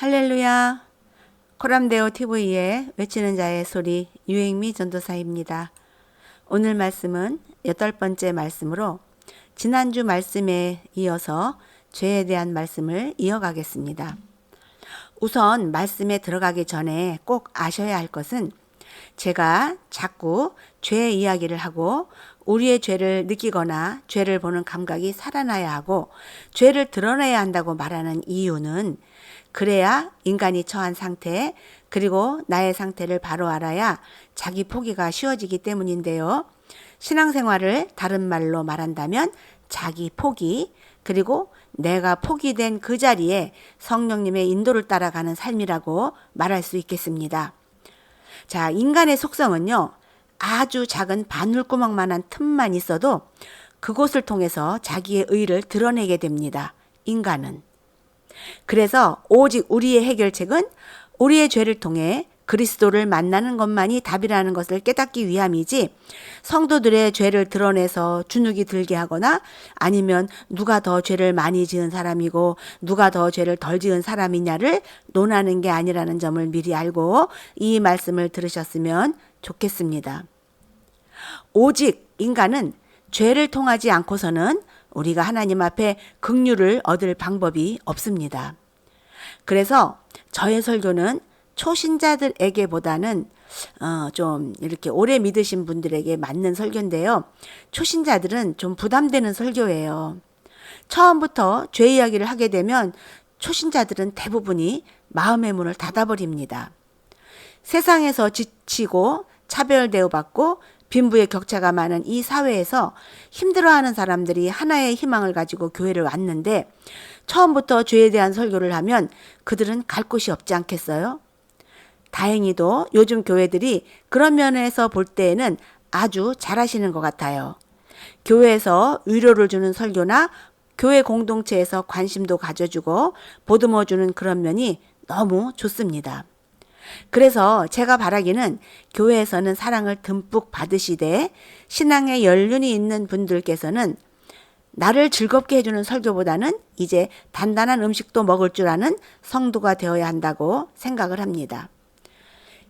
할렐루야. 코람데오 TV의 외치는 자의 소리 유행미 전도사입니다. 오늘 말씀은 8번째 말씀으로 지난주 말씀에 이어서 죄에 대한 말씀을 이어가겠습니다. 우선 말씀에 들어가기 전에 꼭 아셔야 할 것은 제가 자꾸 죄 이야기를 하고 우리의 죄를 느끼거나 죄를 보는 감각이 살아나야 하고 죄를 드러내야 한다고 말하는 이유는 그래야 인간이 처한 상태 그리고 나의 상태를 바로 알아야 자기 포기가 쉬워지기 때문인데요. 신앙생활을 다른 말로 말한다면 자기 포기 그리고 내가 포기된 그 자리에 성령님의 인도를 따라가는 삶이라고 말할 수 있겠습니다. 자, 인간의 속성은요. 아주 작은 바늘구멍만한 틈만 있어도 그곳을 통해서 자기의 의를 드러내게 됩니다. 인간은. 그래서 오직 우리의 해결책은 우리의 죄를 통해 그리스도를 만나는 것만이 답이라는 것을 깨닫기 위함이지 성도들의 죄를 드러내서 주눅이 들게 하거나 아니면 누가 더 죄를 많이 지은 사람이고 누가 더 죄를 덜 지은 사람이냐를 논하는 게 아니라는 점을 미리 알고 이 말씀을 들으셨으면 좋겠습니다. 오직 인간은 죄를 통하지 않고서는 우리가 하나님 앞에 긍휼을 얻을 방법이 없습니다. 그래서 저의 설교는 초신자들에게보다는 좀 이렇게 오래 믿으신 분들에게 맞는 설교인데요. 초신자들은 좀 부담되는 설교예요. 처음부터 죄 이야기를 하게 되면 초신자들은 대부분이 마음의 문을 닫아버립니다. 세상에서 지치고 차별 대우받고 빈부의 격차가 많은 이 사회에서 힘들어하는 사람들이 하나의 희망을 가지고 교회를 왔는데 처음부터 죄에 대한 설교를 하면 그들은 갈 곳이 없지 않겠어요? 다행히도 요즘 교회들이 그런 면에서 볼 때에는 아주 잘하시는 것 같아요. 교회에서 위로를 주는 설교나 교회 공동체에서 관심도 가져주고 보듬어주는 그런 면이 너무 좋습니다. 그래서 제가 바라기는 교회에서는 사랑을 듬뿍 받으시되 신앙의 연륜이 있는 분들께서는 나를 즐겁게 해주는 설교보다는 이제 단단한 음식도 먹을 줄 아는 성도가 되어야 한다고 생각을 합니다.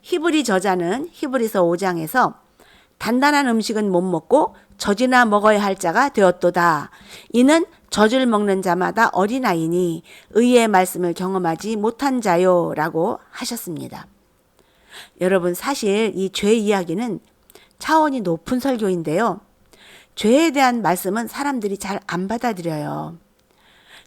히브리 저자는 히브리서 5장에서 단단한 음식은 못 먹고 젖이나 먹어야 할 자가 되었도다. 이는 젖을 먹는 자마다 어린아이니 의의 말씀을 경험하지 못한 자요 라고 하셨습니다. 여러분 사실 이 죄 이야기는 차원이 높은 설교인데요. 죄에 대한 말씀은 사람들이 잘 안 받아들여요.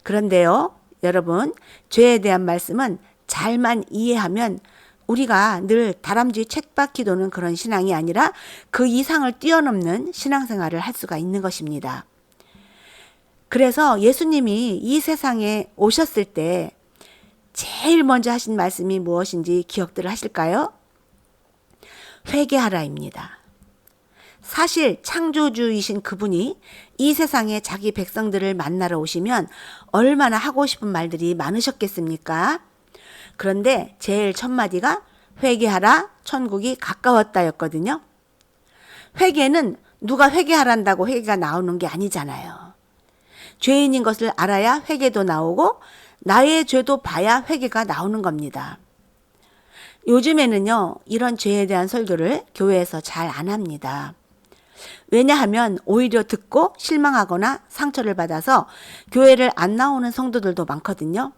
그런데요, 여러분, 죄에 대한 말씀은 잘만 이해하면 우리가 늘 다람쥐 쳇바퀴 도는 그런 신앙이 아니라 그 이상을 뛰어넘는 신앙생활을 할 수가 있는 것입니다. 그래서 예수님이 이 세상에 오셨을 때 제일 먼저 하신 말씀이 무엇인지 기억들을 하실까요? 회개하라입니다. 사실 창조주이신 그분이 이 세상에 자기 백성들을 만나러 오시면 얼마나 하고 싶은 말들이 많으셨겠습니까? 그런데 제일 첫 마디가 회개하라 천국이 가까웠다였거든요. 회개는 누가 회개하란다고 회개가 나오는 게 아니잖아요. 죄인인 것을 알아야 회개도 나오고 나의 죄도 봐야 회개가 나오는 겁니다. 요즘에는요, 이런 죄에 대한 설교를 교회에서 잘 안 합니다. 왜냐하면 오히려 듣고 실망하거나 상처를 받아서 교회를 안 나오는 성도들도 많거든요.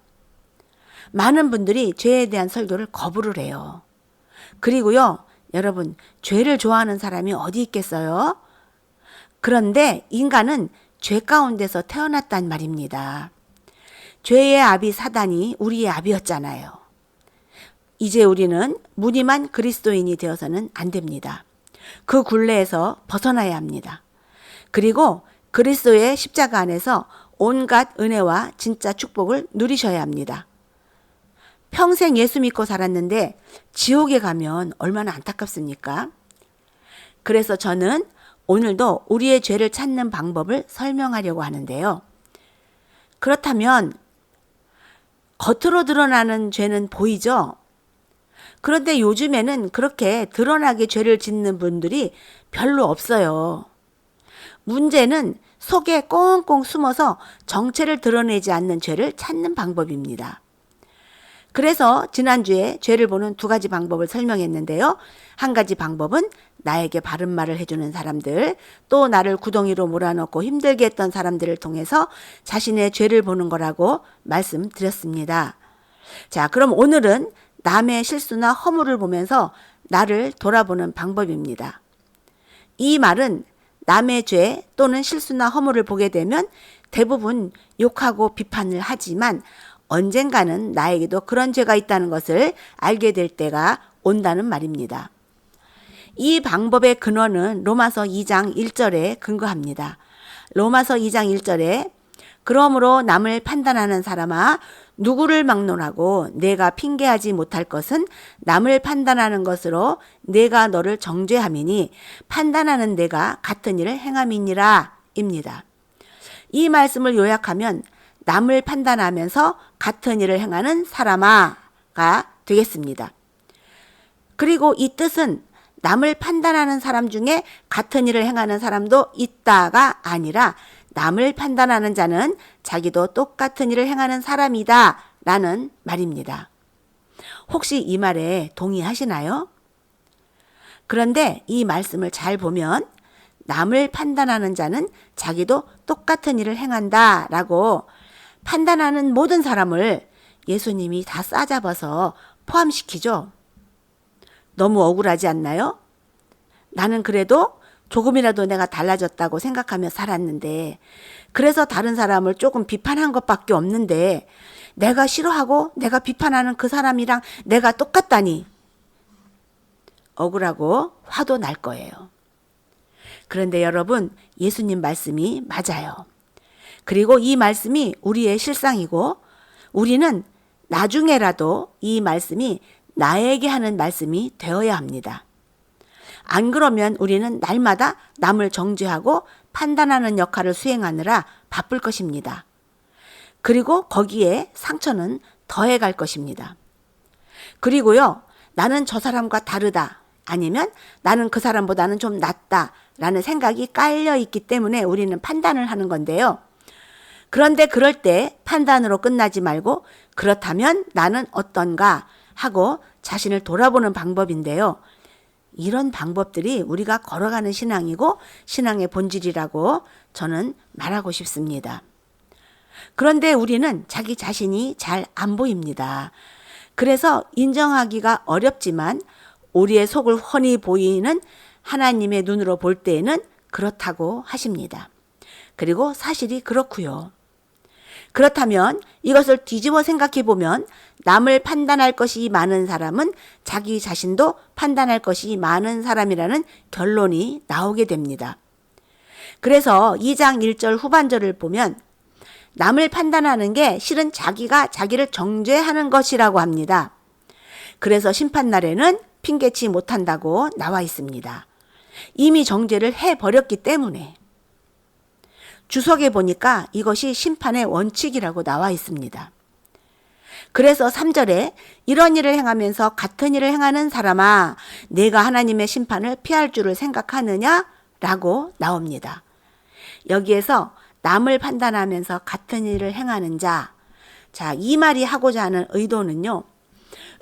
많은 분들이 죄에 대한 설교를 거부를 해요. 그리고요, 여러분, 죄를 좋아하는 사람이 어디 있겠어요? 그런데 인간은 죄 가운데서 태어났단 말입니다. 죄의 아비 사단이 우리의 아비였잖아요. 이제 우리는 무늬만 그리스도인이 되어서는 안 됩니다. 그 굴레에서 벗어나야 합니다. 그리고 그리스도의 십자가 안에서 온갖 은혜와 진짜 축복을 누리셔야 합니다. 평생 예수 믿고 살았는데 지옥에 가면 얼마나 안타깝습니까? 그래서 저는 오늘도 우리의 죄를 찾는 방법을 설명하려고 하는데요. 그렇다면 겉으로 드러나는 죄는 보이죠? 그런데 요즘에는 그렇게 드러나게 죄를 짓는 분들이 별로 없어요. 문제는 속에 꽁꽁 숨어서 정체를 드러내지 않는 죄를 찾는 방법입니다. 그래서 지난주에 죄를 보는 두 가지 방법을 설명했는데요. 한 가지 방법은 나에게 바른 말을 해주는 사람들, 또 나를 구덩이로 몰아넣고 힘들게 했던 사람들을 통해서 자신의 죄를 보는 거라고 말씀드렸습니다. 자, 그럼 오늘은 남의 실수나 허물을 보면서 나를 돌아보는 방법입니다. 이 말은 남의 죄 또는 실수나 허물을 보게 되면 대부분 욕하고 비판을 하지만 언젠가는 나에게도 그런 죄가 있다는 것을 알게 될 때가 온다는 말입니다. 이 방법의 근원은 로마서 2장 1절에 근거합니다. 로마서 2장 1절에 그러므로 남을 판단하는 사람아 누구를 막론하고 내가 핑계하지 못할 것은 남을 판단하는 것으로 내가 너를 정죄함이니 판단하는 내가 같은 일을 행함이니라 입니다. 이 말씀을 요약하면 남을 판단하면서 같은 일을 행하는 사람아가 되겠습니다. 그리고 이 뜻은 남을 판단하는 사람 중에 같은 일을 행하는 사람도 있다가 아니라 남을 판단하는 자는 자기도 똑같은 일을 행하는 사람이다 라는 말입니다. 혹시 이 말에 동의하시나요? 그런데 이 말씀을 잘 보면 남을 판단하는 자는 자기도 똑같은 일을 행한다 라고 판단하는 모든 사람을 예수님이 다 싸잡아서 포함시키죠. 너무 억울하지 않나요? 나는 그래도 조금이라도 내가 달라졌다고 생각하며 살았는데 그래서 다른 사람을 조금 비판한 것밖에 없는데 내가 싫어하고 내가 비판하는 그 사람이랑 내가 똑같다니 억울하고 화도 날 거예요. 그런데 여러분, 예수님 말씀이 맞아요. 그리고 이 말씀이 우리의 실상이고 우리는 나중에라도 이 말씀이 나에게 하는 말씀이 되어야 합니다. 안 그러면 우리는 날마다 남을 정죄하고 판단하는 역할을 수행하느라 바쁠 것입니다. 그리고 거기에 상처는 더해갈 것입니다. 그리고요, 나는 저 사람과 다르다, 아니면 나는 그 사람보다는 좀 낫다 라는 생각이 깔려 있기 때문에 우리는 판단을 하는 건데요. 그런데 그럴 때 판단으로 끝나지 말고 그렇다면 나는 어떤가 하고 자신을 돌아보는 방법인데요. 이런 방법들이 우리가 걸어가는 신앙이고 신앙의 본질이라고 저는 말하고 싶습니다. 그런데 우리는 자기 자신이 잘 안 보입니다. 그래서 인정하기가 어렵지만 우리의 속을 훤히 보이는 하나님의 눈으로 볼 때에는 그렇다고 하십니다. 그리고 사실이 그렇고요. 그렇다면 이것을 뒤집어 생각해 보면 남을 판단할 것이 많은 사람은 자기 자신도 판단할 것이 많은 사람이라는 결론이 나오게 됩니다. 그래서 2장 1절 후반절을 보면 남을 판단하는 게 실은 자기가 자기를 정죄하는 것이라고 합니다. 그래서 심판날에는 핑계치 못한다고 나와 있습니다. 이미 정죄를 해버렸기 때문에. 주석에 보니까 이것이 심판의 원칙이라고 나와 있습니다. 그래서 3절에 이런 일을 행하면서 같은 일을 행하는 사람아 내가 하나님의 심판을 피할 줄을 생각하느냐? 라고 나옵니다. 여기에서 남을 판단하면서 같은 일을 행하는 자, 자, 이 말이 하고자 하는 의도는요.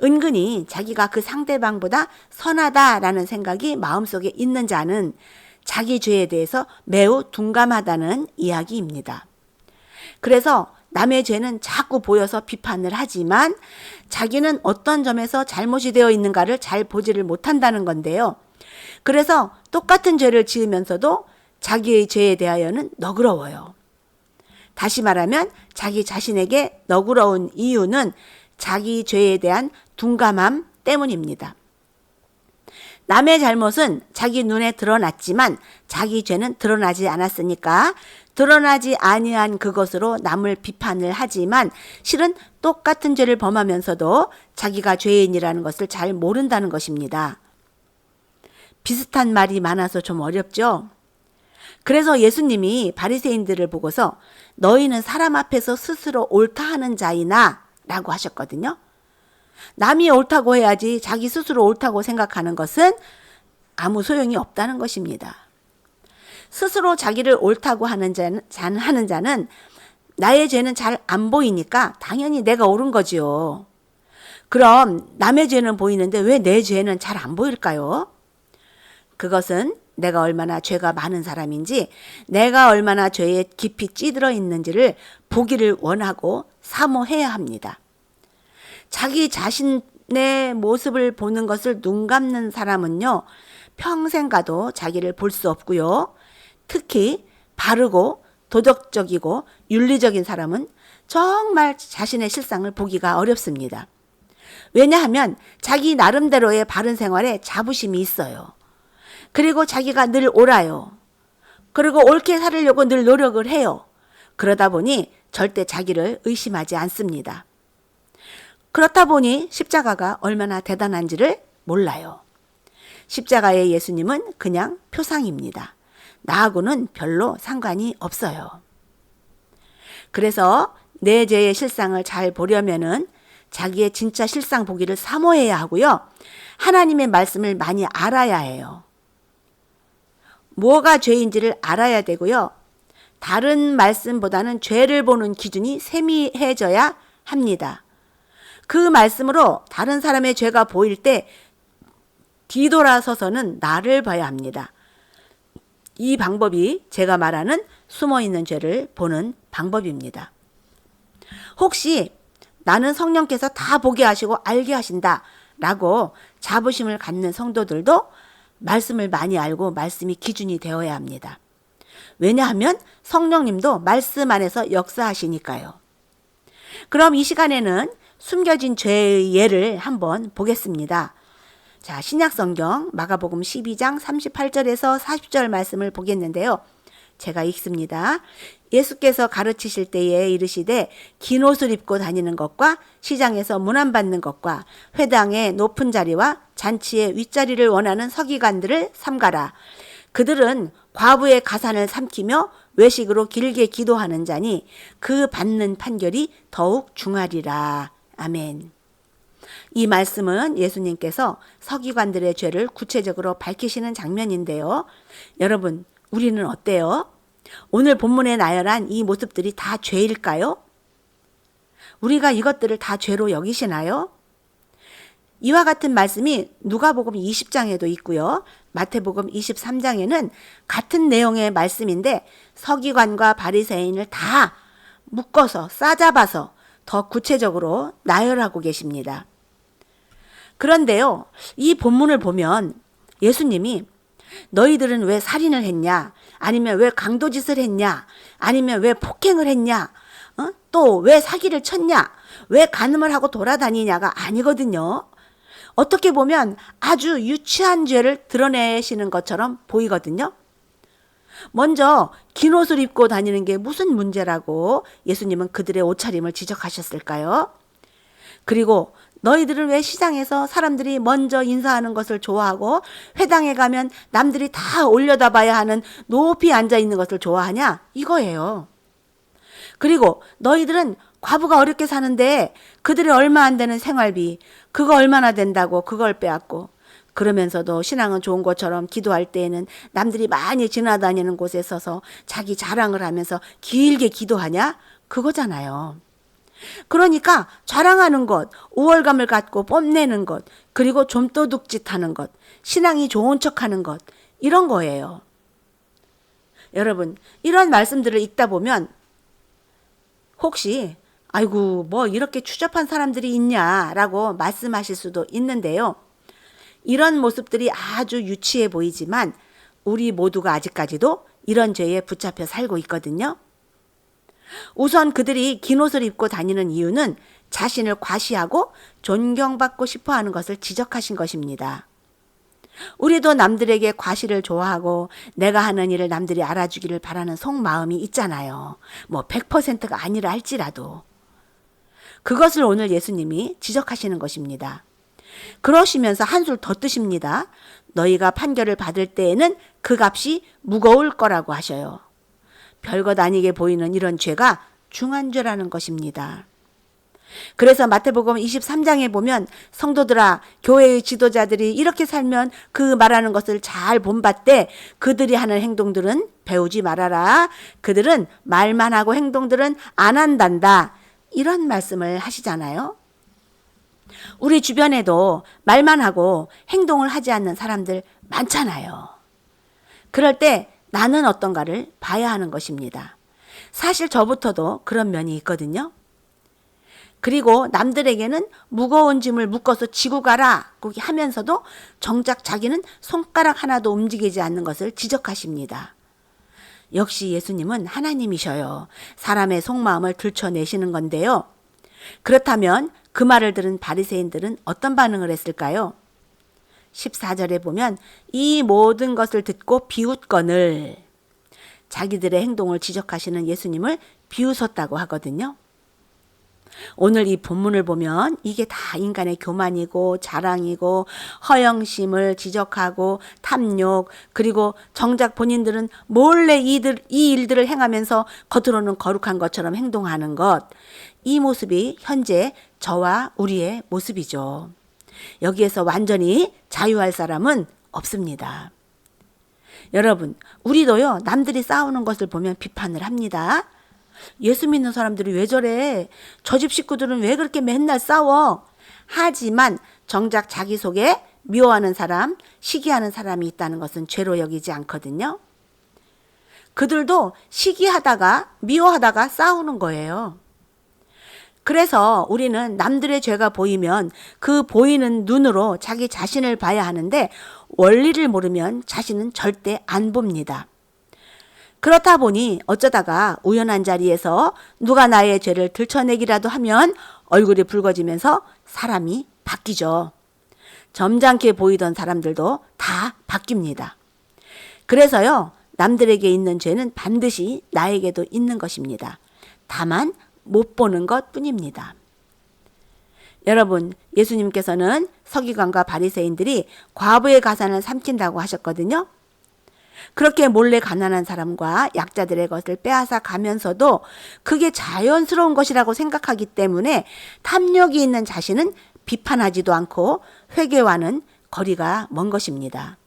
은근히 자기가 그 상대방보다 선하다라는 생각이 마음속에 있는 자는 자기 죄에 대해서 매우 둔감하다는 이야기입니다. 그래서 남의 죄는 자꾸 보여서 비판을 하지만 자기는 어떤 점에서 잘못이 되어 있는가를 잘 보지를 못한다는 건데요. 그래서 똑같은 죄를 지으면서도 자기의 죄에 대하여는 너그러워요. 다시 말하면 자기 자신에게 너그러운 이유는 자기 죄에 대한 둔감함 때문입니다. 남의 잘못은 자기 눈에 드러났지만 자기 죄는 드러나지 않았으니까 드러나지 아니한 그것으로 남을 비판을 하지만 실은 똑같은 죄를 범하면서도 자기가 죄인이라는 것을 잘 모른다는 것입니다. 비슷한 말이 많아서 좀 어렵죠? 그래서 예수님이 바리새인들을 보고서 너희는 사람 앞에서 스스로 옳다 하는 자이나 라고 하셨거든요. 남이 옳다고 해야지 자기 스스로 옳다고 생각하는 것은 아무 소용이 없다는 것입니다. 스스로 자기를 옳다고 하는 자는 나의 죄는 잘 안 보이니까 당연히 내가 옳은 거지요. 그럼 남의 죄는 보이는데 왜 내 죄는 잘 안 보일까요? 그것은 내가 얼마나 죄가 많은 사람인지, 내가 얼마나 죄에 깊이 찌들어 있는지를 보기를 원하고 사모해야 합니다. 자기 자신의 모습을 보는 것을 눈 감는 사람은요, 평생 가도 자기를 볼 수 없고요. 특히 바르고 도덕적이고 윤리적인 사람은 정말 자신의 실상을 보기가 어렵습니다. 왜냐하면 자기 나름대로의 바른 생활에 자부심이 있어요. 그리고 자기가 늘 옳아요. 그리고 옳게 살으려고 늘 노력을 해요. 그러다 보니 절대 자기를 의심하지 않습니다. 그렇다 보니 십자가가 얼마나 대단한지를 몰라요. 십자가의 예수님은 그냥 표상입니다. 나하고는 별로 상관이 없어요. 그래서 내 죄의 실상을 잘 보려면은 자기의 진짜 실상 보기를 사모해야 하고요. 하나님의 말씀을 많이 알아야 해요. 뭐가 죄인지를 알아야 되고요. 다른 말씀보다는 죄를 보는 기준이 세미해져야 합니다. 그 말씀으로 다른 사람의 죄가 보일 때 뒤돌아서서는 나를 봐야 합니다. 이 방법이 제가 말하는 숨어있는 죄를 보는 방법입니다. 혹시 나는 성령께서 다 보게 하시고 알게 하신다 라고 자부심을 갖는 성도들도 말씀을 많이 알고 말씀이 기준이 되어야 합니다. 왜냐하면 성령님도 말씀 안에서 역사하시니까요. 그럼 이 시간에는 숨겨진 죄의 예를 한번 보겠습니다. 자, 신약성경 마가복음 12장 38절에서 40절 말씀을 보겠는데요. 제가 읽습니다. 예수께서 가르치실 때에 이르시되 긴 옷을 입고 다니는 것과 시장에서 문안받는 것과 회당의 높은 자리와 잔치의 윗자리를 원하는 서기관들을 삼가라. 그들은 과부의 가산을 삼키며 외식으로 길게 기도하는 자니 그 받는 판결이 더욱 중하리라. 아멘. 이 말씀은 예수님께서 서기관들의 죄를 구체적으로 밝히시는 장면인데요. 여러분, 우리는 어때요? 오늘 본문에 나열한 이 모습들이 다 죄일까요? 우리가 이것들을 다 죄로 여기시나요? 이와 같은 말씀이 누가복음 20장에도 있고요. 마태복음 23장에는 같은 내용의 말씀인데 서기관과 바리새인을 다 묶어서 싸잡아서 더 구체적으로 나열하고 계십니다. 그런데요, 이 본문을 보면 예수님이 너희들은 왜 살인을 했냐? 아니면 왜 강도짓을 했냐? 아니면 왜 폭행을 했냐? 또 왜 사기를 쳤냐? 왜 간음을 하고 돌아다니냐가 아니거든요. 어떻게 보면 아주 유치한 죄를 드러내시는 것처럼 보이거든요. 먼저 긴 옷을 입고 다니는 게 무슨 문제라고 예수님은 그들의 옷차림을 지적하셨을까요? 그리고 너희들은 왜 시장에서 사람들이 먼저 인사하는 것을 좋아하고 회당에 가면 남들이 다 올려다봐야 하는 높이 앉아 있는 것을 좋아하냐? 이거예요. 그리고 너희들은 과부가 어렵게 사는데 그들이 얼마 안 되는 생활비, 그거 얼마나 된다고 그걸 빼앗고, 그러면서도 신앙은 좋은 것처럼 기도할 때에는 남들이 많이 지나다니는 곳에 서서 자기 자랑을 하면서 길게 기도하냐? 그거잖아요. 그러니까 자랑하는 것, 우월감을 갖고 뽐내는 것, 그리고 좀도둑짓 하는 것, 신앙이 좋은 척 하는 것, 이런 거예요. 여러분, 이런 말씀들을 읽다 보면 혹시 아이고 뭐 이렇게 추접한 사람들이 있냐라고 말씀하실 수도 있는데요. 이런 모습들이 아주 유치해 보이지만 우리 모두가 아직까지도 이런 죄에 붙잡혀 살고 있거든요. 우선 그들이 긴 옷을 입고 다니는 이유는 자신을 과시하고 존경받고 싶어 하는 것을 지적하신 것입니다. 우리도 남들에게 과시를 좋아하고 내가 하는 일을 남들이 알아주기를 바라는 속마음이 있잖아요. 뭐 100%가 아니라 할지라도. 그것을 오늘 예수님이 지적하시는 것입니다. 그러시면서 한술 더 뜨십니다. 너희가 판결을 받을 때에는 그 값이 무거울 거라고 하셔요. 별것 아니게 보이는 이런 죄가 중한 죄라는 것입니다. 그래서 마태복음 23장에 보면 성도들아, 교회의 지도자들이 이렇게 살면 그 말하는 것을 잘 본받되 그들이 하는 행동들은 배우지 말아라. 그들은 말만 하고 행동들은 안 한단다. 이런 말씀을 하시잖아요. 우리 주변에도 말만 하고 행동을 하지 않는 사람들 많잖아요. 그럴 때 나는 어떤가를 봐야 하는 것입니다. 사실 저부터도 그런 면이 있거든요. 그리고 남들에게는 무거운 짐을 묶어서 지고 가라 하면서도 정작 자기는 손가락 하나도 움직이지 않는 것을 지적하십니다. 역시 예수님은 하나님이셔요. 사람의 속마음을 들춰내시는 건데요. 그렇다면 그 말을 들은 바리새인들은 어떤 반응을 했을까요? 14절에 보면 이 모든 것을 듣고 비웃거늘, 자기들의 행동을 지적하시는 예수님을 비웃었다고 하거든요. 오늘 이 본문을 보면 이게 다 인간의 교만이고 자랑이고 허영심을 지적하고 탐욕, 그리고 정작 본인들은 몰래 이 일들을 행하면서 겉으로는 거룩한 것처럼 행동하는 것, 이 모습이 현재 저와 우리의 모습이죠. 여기에서 완전히 자유할 사람은 없습니다. 여러분, 우리도요, 남들이 싸우는 것을 보면 비판을 합니다. 예수 믿는 사람들이 왜 저래? 저 집 식구들은 왜 그렇게 맨날 싸워? 하지만 정작 자기 속에 미워하는 사람, 시기하는 사람이 있다는 것은 죄로 여기지 않거든요. 그들도 시기하다가 미워하다가 싸우는 거예요. 그래서 우리는 남들의 죄가 보이면 그 보이는 눈으로 자기 자신을 봐야 하는데 원리를 모르면 자신은 절대 안 봅니다. 그렇다 보니 어쩌다가 우연한 자리에서 누가 나의 죄를 들춰내기라도 하면 얼굴이 붉어지면서 사람이 바뀌죠. 점잖게 보이던 사람들도 다 바뀝니다. 그래서요, 남들에게 있는 죄는 반드시 나에게도 있는 것입니다. 다만 못 보는 것 뿐입니다. 여러분, 예수님께서는 서기관과 바리새인들이 과부의 가산을 삼킨다고 하셨거든요. 그렇게 몰래 가난한 사람과 약자들의 것을 빼앗아 가면서도 그게 자연스러운 것이라고 생각하기 때문에 탐욕이 있는 자신은 비판하지도 않고 회개와는 거리가 먼 것입니다.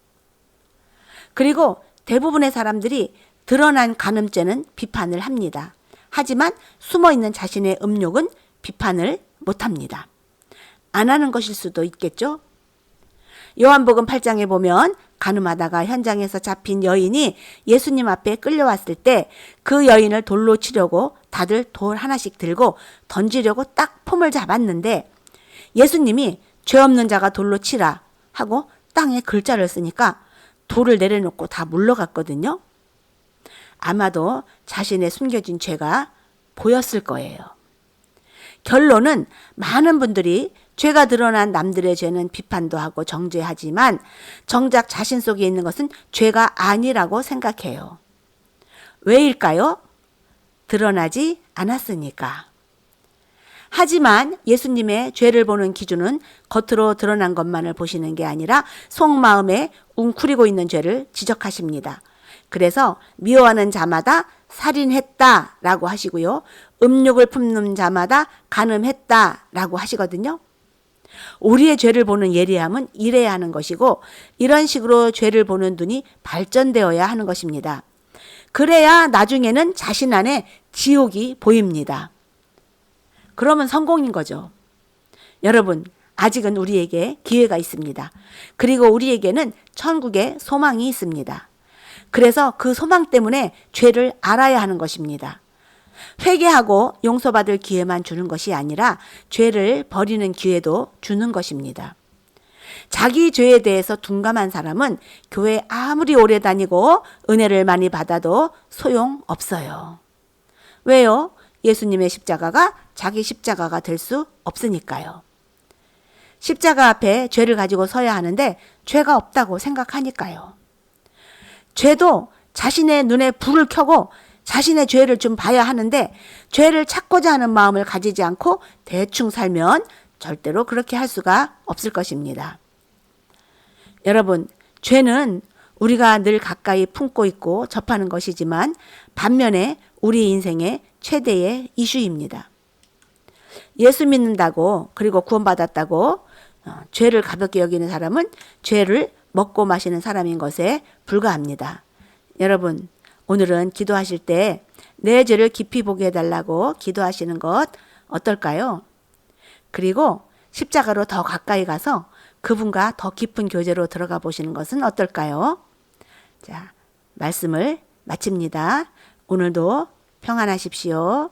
그리고 대부분의 사람들이 드러난 간음죄는 비판을 합니다. 하지만 숨어있는 자신의 음욕은 비판을 못합니다. 안 하는 것일 수도 있겠죠? 요한복음 8장에 보면 간음하다가 현장에서 잡힌 여인이 예수님 앞에 끌려왔을 때 그 여인을 돌로 치려고 다들 돌 하나씩 들고 던지려고 딱 폼을 잡았는데 예수님이 죄 없는 자가 돌로 치라 하고 땅에 글자를 쓰니까 돌을 내려놓고 다 물러갔거든요. 아마도 자신의 숨겨진 죄가 보였을 거예요. 결론은 많은 분들이 죄가 드러난 남들의 죄는 비판도 하고 정죄하지만 정작 자신 속에 있는 것은 죄가 아니라고 생각해요. 왜일까요? 드러나지 않았으니까. 하지만 예수님의 죄를 보는 기준은 겉으로 드러난 것만을 보시는 게 아니라 속마음에 웅크리고 있는 죄를 지적하십니다. 그래서 미워하는 자마다 살인했다라고 하시고요. 음욕을 품는 자마다 간음했다라고 하시거든요. 우리의 죄를 보는 예리함은 이래야 하는 것이고 이런 식으로 죄를 보는 눈이 발전되어야 하는 것입니다. 그래야 나중에는 자신 안에 지옥이 보입니다. 그러면 성공인 거죠. 여러분, 아직은 우리에게 기회가 있습니다. 그리고 우리에게는 천국의 소망이 있습니다. 그래서 그 소망 때문에 죄를 알아야 하는 것입니다. 회개하고 용서받을 기회만 주는 것이 아니라 죄를 버리는 기회도 주는 것입니다. 자기 죄에 대해서 둔감한 사람은 교회 아무리 오래 다니고 은혜를 많이 받아도 소용없어요. 왜요? 예수님의 십자가가 자기 십자가가 될 수 없으니까요. 십자가 앞에 죄를 가지고 서야 하는데 죄가 없다고 생각하니까요. 죄도 자신의 눈에 불을 켜고 자신의 죄를 좀 봐야 하는데 죄를 찾고자 하는 마음을 가지지 않고 대충 살면 절대로 그렇게 할 수가 없을 것입니다. 여러분, 죄는 우리가 늘 가까이 품고 있고 접하는 것이지만 반면에 우리 인생의 최대의 이슈입니다. 예수 믿는다고 그리고 구원받았다고 죄를 가볍게 여기는 사람은 죄를 먹고 마시는 사람인 것에 불과합니다. 여러분, 오늘은 기도하실 때 내 죄를 깊이 보게 해달라고 기도하시는 것 어떨까요? 그리고 십자가로 더 가까이 가서 그분과 더 깊은 교제로 들어가 보시는 것은 어떨까요? 자, 말씀을 마칩니다. 오늘도 평안하십시오.